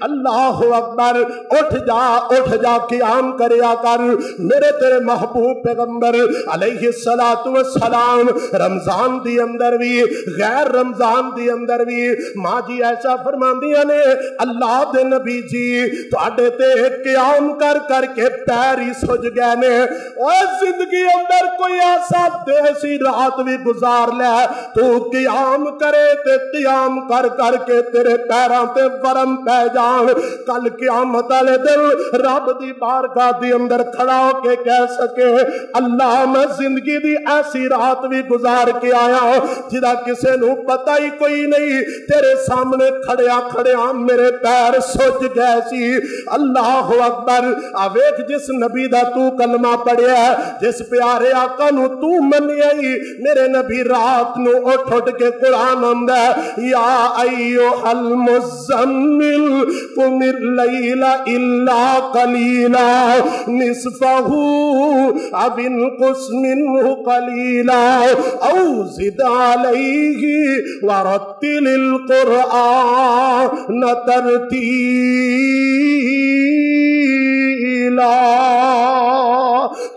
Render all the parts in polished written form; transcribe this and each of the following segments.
اللہ اکبر، اٹھ جا قیام کریا کر میرے تیرے محبوب پیغمبر علیہ الصلوۃ والسلام رمضان دی اندر بھی غیر رمضان دی اندر بھی ماں جی ایسا فرماندیاں نے اللہ دے نبی جی تواڈے تے قیام کر کر کے پیر ہی سج گئے نے۔ اوے زندگی اندر کوئی ایسا دیسی رات بھی گزار لے تو قیام کرے تے قیام کر کر کے تیرے پیراں تے ورم پہ جان، کل قیامت والے دن رب دی بارگاہ دی اندر کھڑا ہو کے کہہ سکے اللہ میں زندگی دی ایسی رات بھی گزار کے آیا جدا کسے نو پتہ ہی کوئی نہیں، تیرے سامنے کھڑیا میرے پیر سج گئے سی۔ اللہ اکبر، آویکھ جس نبی دا تو کلمہ پڑھیا ہے، جس پیارے آقا نو تو منیا ہی، میرے نبی رات نو اٹھ کے قرآن آندا ہے یا ایھا المزمل قم اللیل الا قلیلا نصفہ او انقص منہ قلیلا او زد علیہ ورتل القرآن ترتیلا۔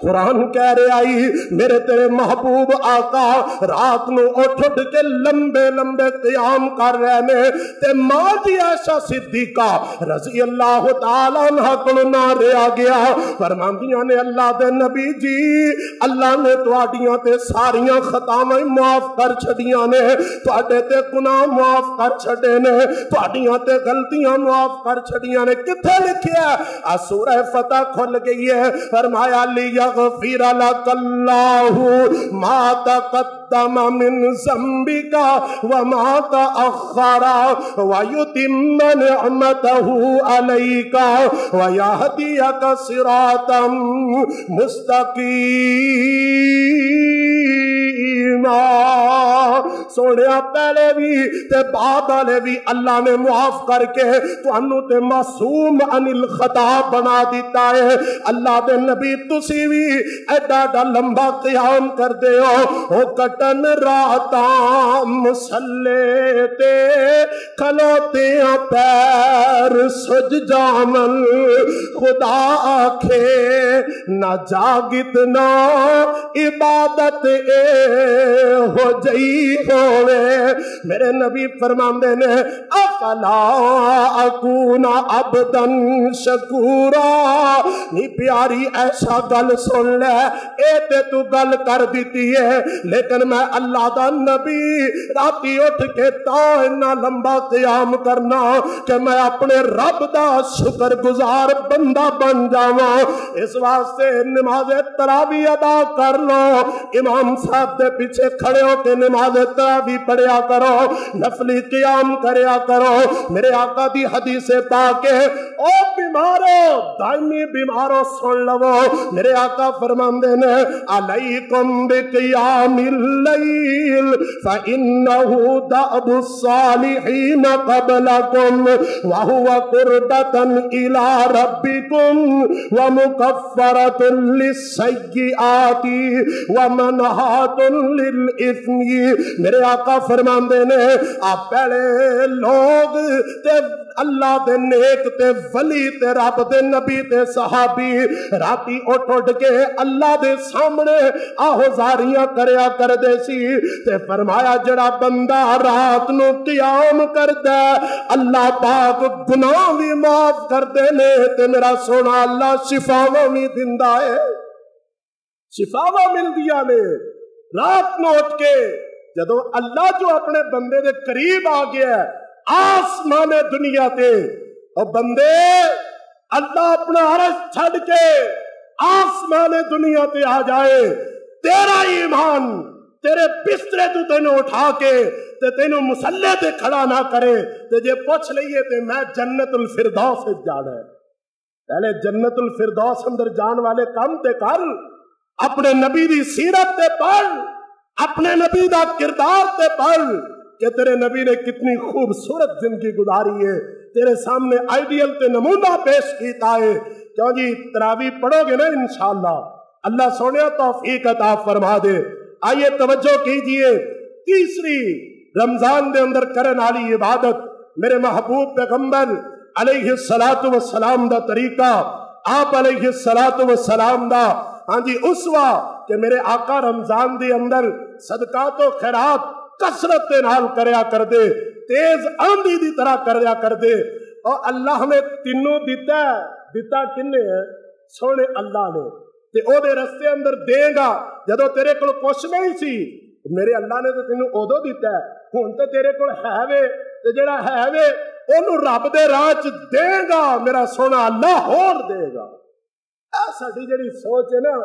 قرآن کہہ رہے آئی میرے تیرے محبوب آقا رات نو اٹھ کے لمبے لمبے قیام کر رہے نے تے ماں جی عائشہ صدیقہ رضی اللہ تعالیٰ عنہ کو نہ رہا گیا، فرماندیاں نے اللہ دے نبی جی اللہ نے تواڈیاں تے ساریاں خطاواں معاف کر چھڈیاں نے، تواڈے تے گناہ معاف کر چھڈے نے، تواڈیاں تے غلطیاں معاف کر چھڈیاں نے۔ کتھے لکھیا ہے؟ سورہ فتح کھل گئی ہے، فرمایا لیغفر لک اللہ ما تقدم من ذنبک وما تأخر ویتم نعمتہ علیک ویہدیک صراطا مستقیما۔ سونیا پہلے بھی تے بعد والے بھی اللہ نے معاف کر کے تانوں تے معصوم عن الخطا بنا دیتا ہے۔ اللہ دے نبی تسی بھی ایڈا لمبا قیام کر دے ہو کٹن راتاں مسلے تے کھلوتے پیر سج جامن خدا آکھے نہ جاگت نہ عبادت ہو جئی ہوئے۔ میرے نبی فرماندے نے افلا اکون عبدا شکورا، نی پیاری ایسا گل سن لے، اے تے تو گل کر دیتی ہے لیکن میں اللہ دا نبی راتی اٹھ کے اتنا لمبا قیام کرنا کہ میں اپنے رب دا شکر گزار بندہ بن جاواں، اس واسطے نماز تراویح ادا کر لو، امام صاحب دے پیچھے کھڑے ہو کے نماز تراویح پڑھیا کرو، نفلی قیام کریا کرو۔ میرے آقا دی حدیث پاک ہے او بیمارو دائمی بیمارو سن لو، میرے آقا فرماندے نے علیکم بقیام اللیل فإنہ دأب الصالحین قبلکم وہو قربۃ الی ربکم ومکفرۃ للسیئات ومنہاۃ للإثم۔ میرے آقا فرماندے نے آپ پہلے لوگ تے اللہ دے نیک تے ولی تے رب دے نبی تے صحابی راتی اٹھ کے اللہ دے سامنے آہوزاریاں کریا کر دے سی تے فرمایا جڑا بندہ رات نو قیام کردا اللہ پاک گناہ بھی معاف کر دے نے تے میرا سونا اللہ شفاواں بھی دیندا ہے، شفاواں ملدیاں نے۔ رات نو اٹھ کے جدوں اللہ جو اپنے بندے دے قریب آ گیا ہے آسمان دنیا تے، او بندے اللہ اپنا عرش چھڑ کے آسمان دنیا تے آ جائے، تیرا ایمان تیرے بسترے تو تینوں اٹھا کے تے تینوں مسلح تے کھڑا نہ کرے تے جے پوچھ لئیے تے میں جنت الفردوس جانا ہے، پہلے جنت الفردوس اندر جان والے کام تے کر، اپنے نبی دی سیرت تے پڑھ، اپنے نبی دا کردار تے پڑھ کہ تیرے نبی نے کتنی خوبصورت زندگی گزاری ہے، تیرے سامنے آئیڈیل تے نمونہ پیش کیتا ہے۔ کیوں جی تراویح پڑھو گے نا انشاءاللہ اللہ سونے توفیق عطا فرما دے۔ آئیے توجہ کیجئے، تیسری رمضان دے اندر کرن والی عبادت میرے محبوب پیغمبر علیہ الصلوۃ والسلام دا طریقہ، آپ علیہ الصلوۃ والسلام دا ہاں جی اسوا کہ میرے آقا رمضان دے اندر صدقات و خیرات کثرت دے نال کریا کر دے، تیز آندھی دی طرح کریا کر دے۔ اور اللہ نے تینوں دیتا کنے ہے؟ سونے اللہ نے، تے او دے رستے اندر دے گا جدو تیرے کول کچھ نہیں سی، میرے اللہ نے تو تینوں ادو دیتا ہے، ہن تے تیرے کول ہے وے، تے جڑا ہے وے اونوں رب دے راہ چ دے گا میرا سونا اللہ ہور دے گا۔ اے ساڈی جڑی سوچ ہے نا،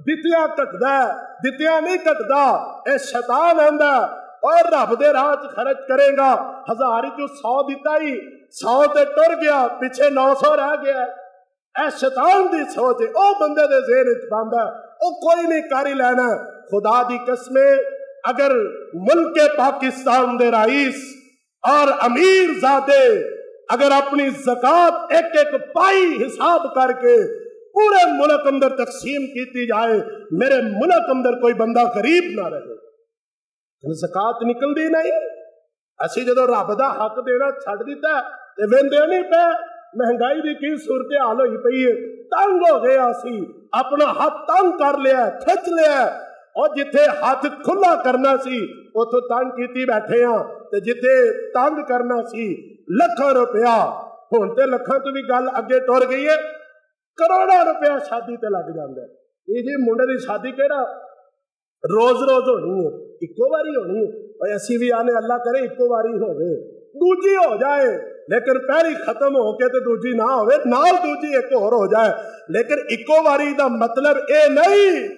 دتیاں کٹدا ہے، دتیاں نہیں کٹدا، اے شیطان آندا اور رب دے راہ چ خرچ کرے گا، 1000 چ 100 دیتا ہی 100 تے ٹر گیا، پیچھے 900 رہ گیا۔ اے شیطان دی سوچ ہے، او بندے دے ذہن وچ باندا او کوئی نہیں کر ہی لینا۔ خدا دی قسم اگر ملک پاکستان دے رئیس اور امیر زادے اگر اپنی زکات ایک ایک پائی حساب کر کے پورے ملک اندر تقسیم کیتی جائے، میرے ملک اندر کوئی بندہ غریب نہ رہے۔ زکات نکلدی نہیں، اسی جدو رب دا حق دینا چھڑ دیتا ہے تے ویندے نہیں پے، مہنگائی دی کی صورتحال ہوئی پئی ہے، تنگ ہو گیا، اسی اپنا ہاتھ تنگ کر لیا، کھچ لیا، اور جتھے ہاتھ کھلا کرنا سی اتھوں تنگ کیتی بیٹھے ہاں، تے جتھے تنگ کرنا سی لکھاں روپیہ، ہن تے لکھاں تو بھی گل اگے ٹر گئی ہے، کروڑاں روپیہ شادی تے لگ جاندا ہے۔ یہ جی منڈے دی شادی کیڑا روز روز ہونی ہے، اکو باری ہونی ہے، اور اسی بھی آنے اللہ کرے اکو باری ہوئے، دوجی ہو جائے لیکن پہلی ختم ہو کے تے دوجی نہ ہوئے، نال دوجی ایک اور ہو جائے، لیکن اکو باری دا مطلب اے نہیں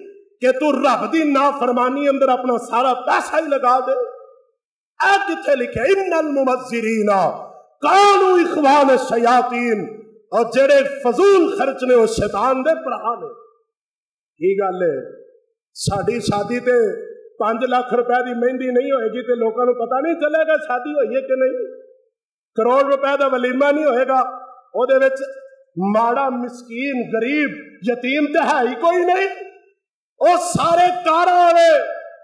کہ تو رب دی نافرمانی اندر اپنا سارا پیسہ ہی لگا دے۔ اے کتھے لکھے ان المبذرین کانوا اخوان الشیاطین، اور جڑے فضول خرچ نے وہ شیطان دے بھرا نے۔ کی گل ہے، ساڈی شادی تے 5 لاکھ روپے دی مہندی نہیں ہوئے گی تے لوکاں نوں پتہ نہیں چلے گا شادی ہوئی ہے کہ نہیں، کروڑ روپے دا ولیمہ نہیں ہوئے گا، او دے وچ ماڑا مسکین غریب یتیم تے ہے ہی کوئی نہیں، او سارے کارا ہوئے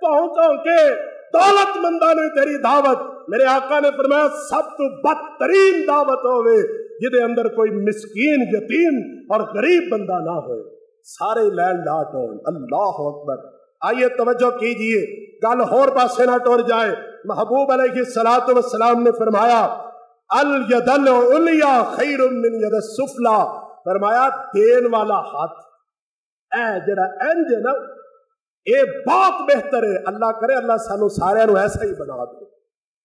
پہنچ کے دولت مندہ نے تیری دعوت، میرے آقا نے فرمایا سب تو بدترین دعوت ہوئے جدے اندر کوئی مسکین یتیم اور غریب بندہ نہ ہوئے، سارے لین لاٹ ہو۔ اللہ اکبر۔ آئیے توجہ کیجئے، گل اور پاسے نہ ٹور جائے۔ محبوب علیہ الصلوۃ والسلام نے فرمایا الید العلیا خیر من ید السفلی، فرمایا دین والا ہاتھ اے جڑا انج ہے نا، اے بہت بہتر ہے، اللہ کرے اللہ سانو سارے نو ایسا ہی بنا دے،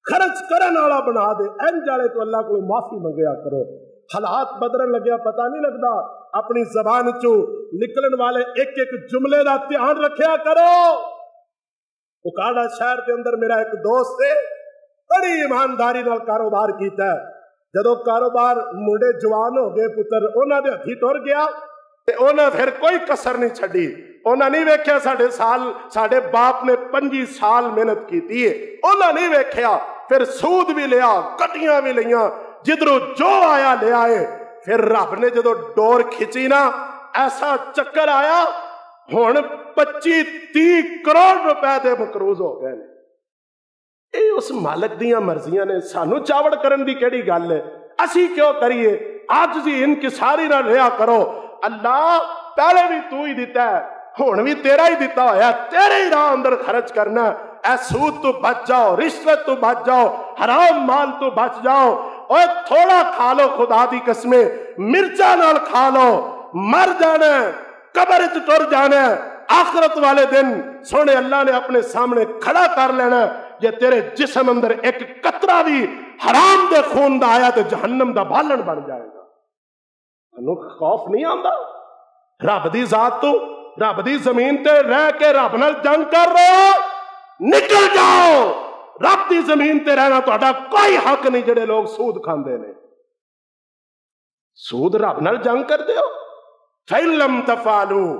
خرچ کرن والا بنا دے، انج والے تو اللہ کو معافی منگیا کرو۔ حالات بدلن لگیا پتہ نہیں لگتا، اپنی زبان چو نکلن والے ایک ایک جملے دا دھیان رکھیا کرو۔ اکاڑا شہر کے اندر میرا ایک دوست ہے، بڑی ایمانداری نال کاروبار کیتا ہے، جدو کاروبار منڈے جوان ہو گئے پتر انہاں دے ہتھی ٹر گیا تے انہاں پھر کوئی کسر نہیں چھڈی، انہاں نہیں ویکھیا ساڈے باپ نے 25 سال محنت کیتی ہے، انہاں نہیں ویکھیا، پھر سود بھی لیا، کٹیاں بھی لیاں، جدرو جو آیا لے آئے، پھر رب نے جدو ڈور کھچی نا ایسا چکر آیا، ہن 25-30 کروڑ روپے دے مقروض ہو گئے نے۔ اے اس مالک دیاں مرضیاں نے، سانو چاوڑ کرن دی کیڑی گل ہے، اسی کیوں کریے؟ عاجزی انکساری نہ رہا کرو، اللہ پہلے بھی تو ہی دیتا ہے، ہن بھی تیرا ہی دیتا ہوا ہے، تیرے ہی راہ اندر خرچ کرنا ہے، اے سود تو بچ جاؤ، رشوت تو بچ جاؤ، حرام مال تو بچ جاؤ، اور تھوڑا کھا لو خدا دی قسمیں، مرچا نال کھا لو، مر جانا ہے، قبر چ ٹر جانا ہے، آخرت والے دن سونے اللہ نے اپنے سامنے کھڑا کر لینا ہے، جے تیرے جسم اندر ایک قطرہ بھی حرام دے خون دا آیا تو جہنم دا بالن بن جائے گا۔ انہوں خوف نہیں آندا؟ رب دی ذات تو رب دی زمین تے رہ کے رب نال جنگ کر رہے ہو، نکل جاؤ، رب دی زمین تے رہنا تہاڈا کوئی حق نہیں۔ جڑے لوگ سود کھاندے نے، سود رب نال جنگ کر دیو، فَإِن لَّمْ تَفْعَلُوا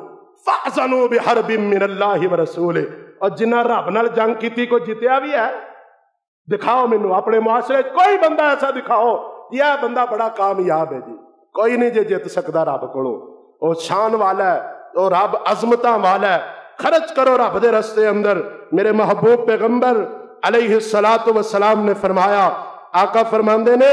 فَأْذَنُوا بِحَرْبٍ مِّنَ اللَّهِ وَرَسُولِهِ۔ اور جنہ رب نال جنگ کیتی کو جتیا بھی ہے، دکھاؤ مینوں اپنے معاشرے کوئی بندہ ایسا دکھاؤ یہ بندہ بڑا کامیاب ہے جی، کوئی نہیں جے جت سکتا رب کولوں، او شان والا ہے، او رب عظمتاں والا ہے۔ خرچ کرو رب دے رستے اندر۔ میرے محبوب پیغمبر علیہ الصلوۃ والسلام نے فرمایا، آقا فرماندے نے